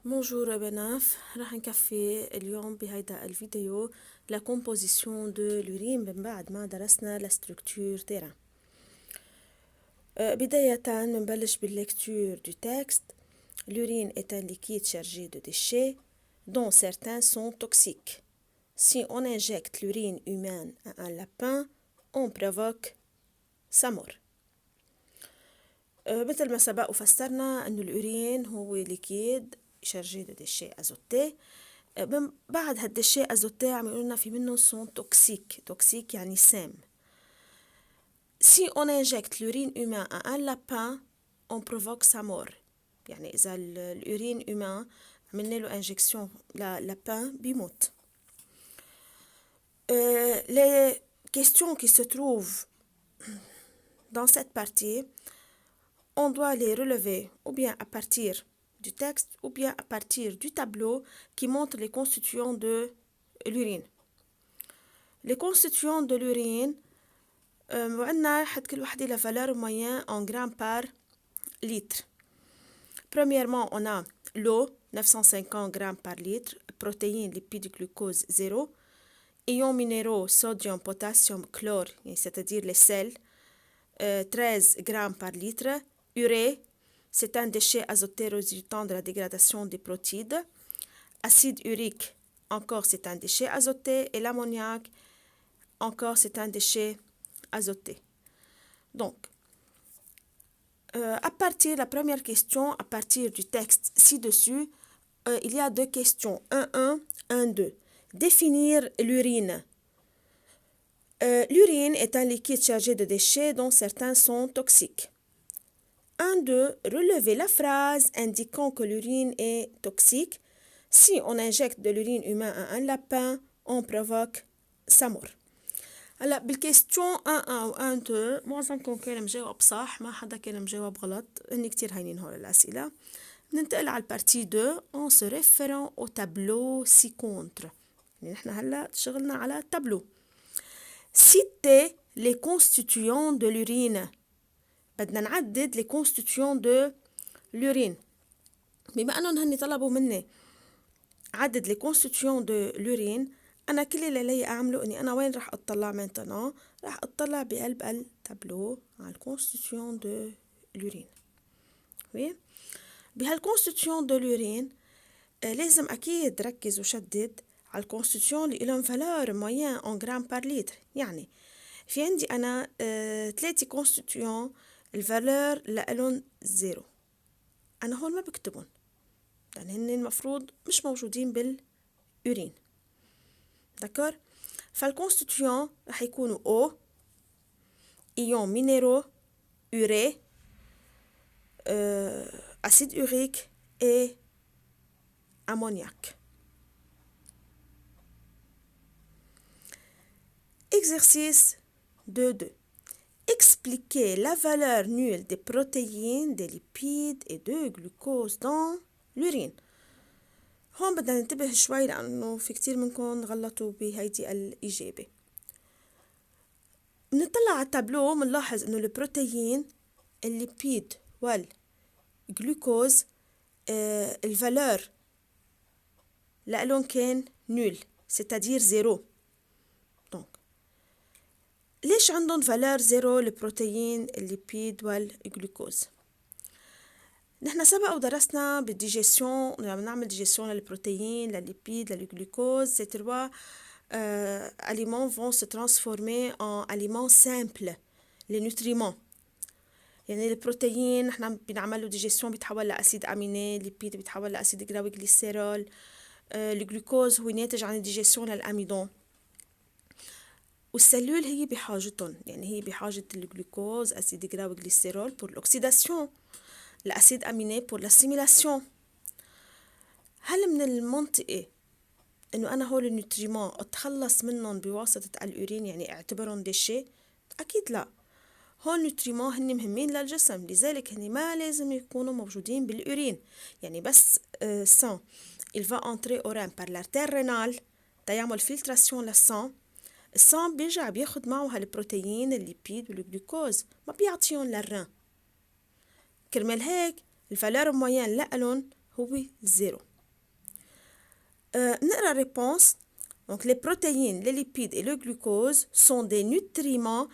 Bonjour بناف راح نكفي اليوم بهيدا الفيديو la composition de l'urine من بعد ما درسنا la structure terrain. بداية نبلش بالlecture du texte. L'urine est un liquide chargé de déchets dont certains sont toxiques. Si on injecte l'urine humaine à un lapin, on provoque sa mort. مثل ما سبق وفسرنا أن الأورين هو ليكيد شارجي دو ديشي أزوتي. بعد هالديشي أزوتي عم يقولنا في منه سون توكسيك يعني سام. Si on injecte l'urine humain à un lapin, on provoque sa mort. يعني إذا الأورين humain عملنا له injection للapin بيموت. Les questions qui se trouvent dans cette partie, on doit les relever ou bien à partir du texte ou bien à partir du tableau qui montre les constituants de l'urine. Les constituants de l'urine, وعندنا حد كل وحدة la valeur moyenne en grammes par litre. Premièrement, on a l'eau, 950 grammes par litre, protéines, lipides, glucose, 0, ions minéraux, sodium, potassium, chlore, c'est-à-dire les sels, 13 grammes par litre. Urée, c'est un déchet azoté résultant de la dégradation des protides. Acide urique, encore c'est un déchet azoté. Et l'ammoniac, encore c'est un déchet azoté. Donc, à partir, la première question, à partir du texte ci-dessus, il y a deux questions. 1.1, 1.2. Définir l'urine. L'urine est un liquide chargé de déchets dont certains sont toxiques. 1.2. Relever la phrase indiquant que l'urine est toxique. Si on injecte de l'urine humaine à un lapin, on provoque sa mort. هلا بالكيستيون 1 و 1 2 معظمكم كان مجاوب صح، ما حدا كان مجاوب غلط، هن كتير هينين هول الأسئلة. ننتقل على البارتي 2 en se référant au tableau ci-contre. يعني نحن هلا شغلنا على التابلو. Citer les constituants de l'urine. بدنا نعدد les constituants de l'urine. بما أنهم هني طلبوا مني عدد les constituants de l'urine، أنا كل اللي علي أعمله إني أنا وين راح أطلع maintenant؟ راح أطلع بقلب التابلو على الconstituant de l'urine. oui. بهالconstituant de l'urine لازم أكيد ركز وشدد على الconstituant اللي لهم valeur moyenne en grammes par litre. يعني في عندي أنا 3 constituant الفالور لألون 0. أنا هون ما بكتبهم لأن هن المفروض مش موجودين بالأورين. داكور؟ فالكونستيتيون رح يكونوا O, ions minéraux, urée, acide urique et ammoniac. Exercice 2.2. Expliquer la valeur nulle des protéines, des lipides et de glucose dans l'urine. هون بدنا ننتبه شوي لأنه في كتير منكم غلطوا بهيدي الإجابة. نطلع على التابلو منلاحظ إنه البروتين، الليبيد والجلوكوز الفالور لألون كان نول c'est-à-dire 0. donc ليش عندهم فالور 0 البروتين، الليبيد والجلوكوز؟ نحن سبق ودرسنا بالديجيسيون لما نعمل ديجيسيون للبروتين، للليبيد، للجلوكوز. Ces trois aliments vont se transformer en aliments simples, les nutriments. يعني البروتين نحن بنعمل له ديجيسيون بيتحول لأسيد أميني، الليبيد بيتحول لأسيد جراوي جليسيرول، الجلوكوز هو ناتج عن الديجيسيون للأميدون. والسلول هي بحاجتهم، يعني هي بحاجة الجلوكوز أسيد جراوي جليسيرول pour l'oxydation، الأسيد أميني pour l'assimilation. هل من المنطقي إنه أنا هول النيوتريمون أتخلص منهم بواسطة الأورين، يعني اعتبرهم ديشي؟ أكيد لا. هول النيوتريمون هن مهمين للجسم، لذلك هن ما لازم يكونوا موجودين بالأورين. يعني بس sang il va entrer au rein par l'artère rénale تيعمل فلتراسيون للسان. السان بيرجع بياخد معه هالبروتين، الليبيد والجلوكوز، ما بيعطيهم للرين. كرمال هيك الفالور موين لألون هو 0. نقرا réponse. Donc les protéines, les lipides et le glucose sont des nutriments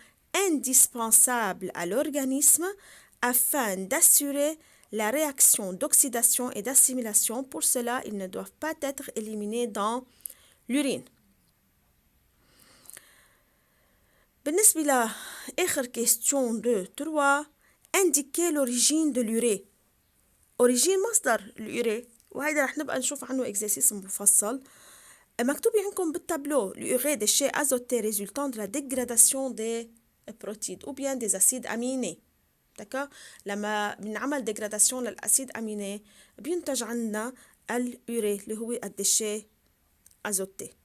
indispensables à l'organisme afin d'assurer la réaction d'oxydation et d'assimilation. Pour cela, ils ne doivent pas être éliminés dans l'urine. بالنسبة لآخر question de 3, indiquer l'origine de l'urée. origine مصدر اليوريه، وهيدا رح نبقى نشوف عنه exercice مفصل. مكتوب عندكم بالتابلو l'urée des déchets azotés résultant de la dégradation des protides ou bien des acides aminés. d'accord. لما بنعمل dégradation للأسيد أميني بينتج عنا اليوريه اللي هو الديشي azoté.